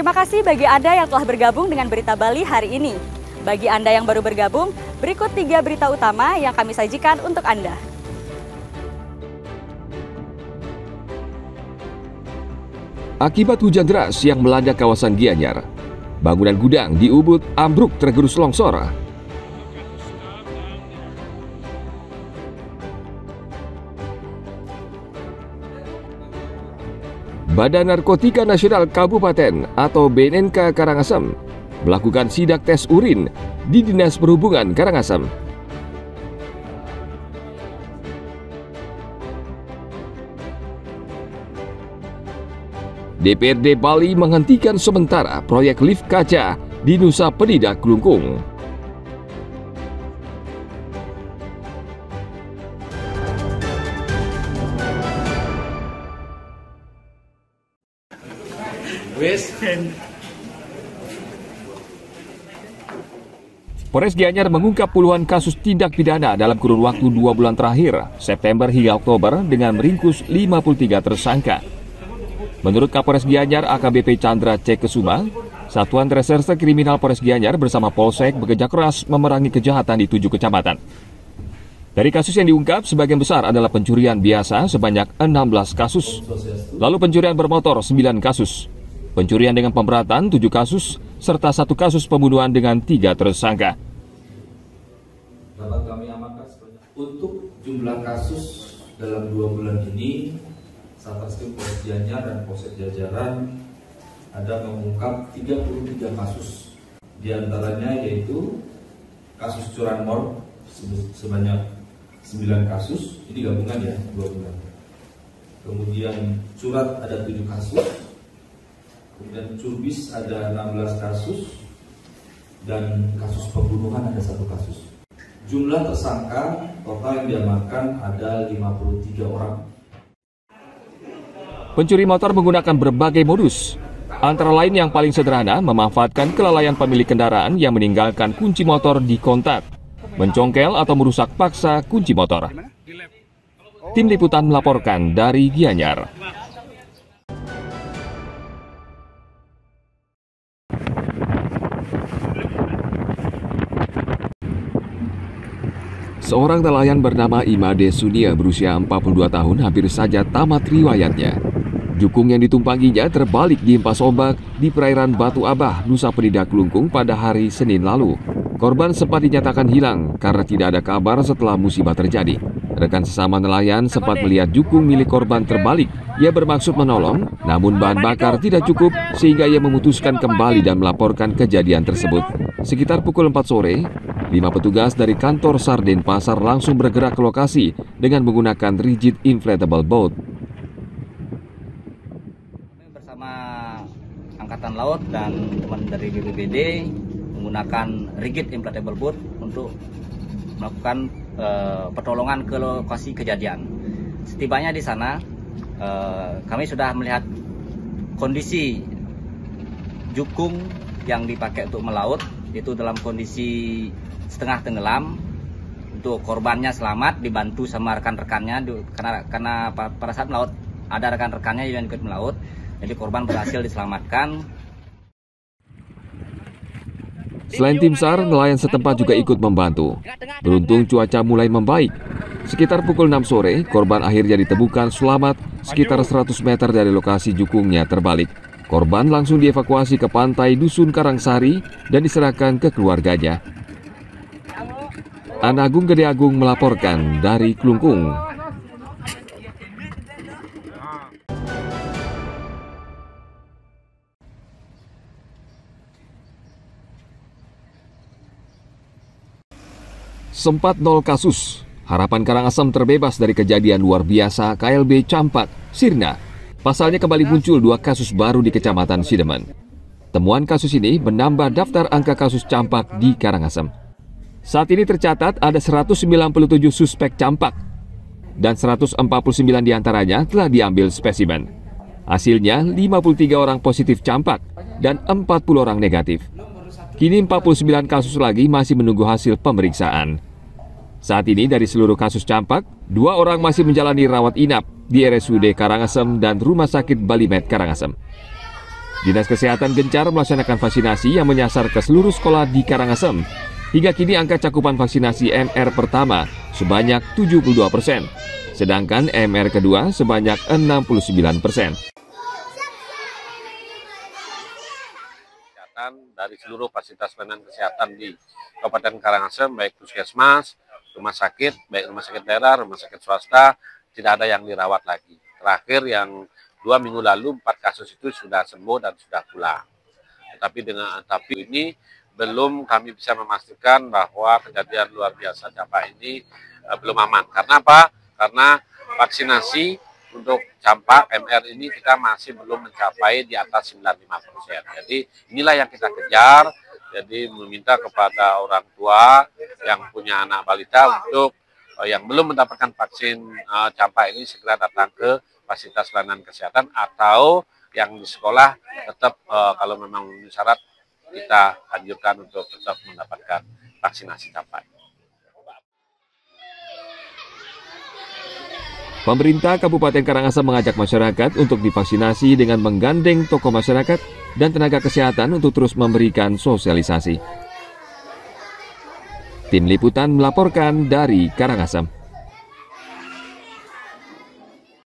Terima kasih bagi Anda yang telah bergabung dengan Berita Bali hari ini. Bagi Anda yang baru bergabung, berikut 3 berita utama yang kami sajikan untuk Anda. Akibat hujan deras yang melanda kawasan Gianyar, bangunan gudang di Ubud ambruk tergerus longsor. Badan Narkotika Nasional Kabupaten atau BNNK Karangasem melakukan sidak tes urin di Dinas Perhubungan Karangasem. DPRD Bali menghentikan sementara proyek lift kaca di Nusa Penida Klungkung. Polres Gianyar mengungkap puluhan kasus tindak pidana dalam kurun waktu 2 bulan terakhir, September hingga Oktober, dengan meringkus 53 tersangka. Menurut Kapolres Gianyar AKBP Chandra C. Kesuma, Satuan Reserse Kriminal Polres Gianyar bersama Polsek bekerja keras memerangi kejahatan di 7 kecamatan. Dari kasus yang diungkap, sebagian besar adalah pencurian biasa sebanyak 16 kasus, lalu pencurian bermotor 9 kasus, pencurian dengan pemberatan 7 kasus, serta 1 kasus pembunuhan dengan 3 tersangka. Dapat kami amankan untuk jumlah kasus dalam 2 bulan ini, Satreskrim Polres Gianyar dan Polsek jajaran ada mengungkap 33 kasus. Di antaranya yaitu kasus curanmor sebanyak 9 kasus, ini gabungan ya, 2 bulan. Kemudian curat ada 7 kasus. Kemudian curbis ada 16 kasus dan kasus pembunuhan ada 1 kasus. Jumlah tersangka total yang diamankan ada 53 orang. Pencuri motor menggunakan berbagai modus. Antara lain yang paling sederhana memanfaatkan kelalaian pemilik kendaraan yang meninggalkan kunci motor di kontak, mencongkel atau merusak paksa kunci motor. Tim Liputan melaporkan dari Gianyar. Seorang nelayan bernama Imade Sunia berusia 42 tahun hampir saja tamat riwayatnya. Jukung yang ditumpanginya terbalik diimpas ombak di perairan Batu Abah, Nusa Penida Klungkung pada hari Senin lalu. Korban sempat dinyatakan hilang karena tidak ada kabar setelah musibah terjadi. Rekan sesama nelayan sempat melihat jukung milik korban terbalik. Ia bermaksud menolong, namun bahan bakar tidak cukup sehingga ia memutuskan kembali dan melaporkan kejadian tersebut. Sekitar pukul 4 sore, 5 petugas dari kantor SAR Denpasar langsung bergerak ke lokasi dengan menggunakan rigid inflatable boat. Bersama Angkatan Laut dan teman dari BPBD menggunakan rigid inflatable boat untuk melakukan pertolongan ke lokasi kejadian. Setibanya di sana, kami sudah melihat kondisi jukung yang dipakai untuk melaut, itu dalam kondisi setengah tenggelam. Untuk korbannya selamat, dibantu sama rekan-rekannya karena pada saat melaut ada rekan-rekannya yang ikut melaut, jadi korban berhasil diselamatkan. Selain tim SAR, nelayan setempat juga ikut membantu. Beruntung cuaca mulai membaik. Sekitar pukul 6 sore, korban akhirnya ditemukan selamat sekitar 100 meter dari lokasi jukungnya terbalik. Korban langsung dievakuasi ke pantai Dusun Karangsari dan diserahkan ke keluarganya. Ana Agung Gede Agung melaporkan dari Klungkung. Sempat 0 kasus, harapan Karangasem terbebas dari kejadian luar biasa KLB Campak, Sirna. Pasalnya kembali muncul 2 kasus baru di Kecamatan Sidemen. Temuan kasus ini menambah daftar angka kasus campak di Karangasem. Saat ini tercatat ada 197 suspek campak dan 149 diantaranya telah diambil spesimen. Hasilnya 53 orang positif campak dan 40 orang negatif. Kini 49 kasus lagi masih menunggu hasil pemeriksaan. Saat ini dari seluruh kasus campak, 2 orang masih menjalani rawat inap di RSUD Karangasem dan Rumah Sakit Bali Med Karangasem. Dinas Kesehatan gencar melaksanakan vaksinasi yang menyasar ke seluruh sekolah di Karangasem. Hingga kini angka cakupan vaksinasi MR pertama sebanyak 72%, sedangkan MR kedua sebanyak 69%. Dari seluruh fasilitas pelayanan kesehatan di Kabupaten Karangasem, baik puskesmas, rumah sakit, baik rumah sakit daerah, rumah sakit swasta, tidak ada yang dirawat lagi. Terakhir yang 2 minggu lalu 4 kasus itu sudah sembuh dan sudah pulang. Tapi ini belum kami bisa memastikan bahwa kejadian luar biasa campak ini belum aman. Karena apa? Karena vaksinasi untuk campak MR ini kita masih belum mencapai di atas 95%. Jadi inilah yang kita kejar. Jadi meminta kepada orang tua yang punya anak balita untuk yang belum mendapatkan vaksin campak ini segera datang ke fasilitas pelayanan kesehatan, atau yang di sekolah tetap kalau memang memenuhi syarat kita anjurkan untuk tetap mendapatkan vaksinasi campak. Pemerintah Kabupaten Karangasem mengajak masyarakat untuk divaksinasi dengan menggandeng tokoh masyarakat dan tenaga kesehatan untuk terus memberikan sosialisasi. Tim Liputan melaporkan dari Karangasem.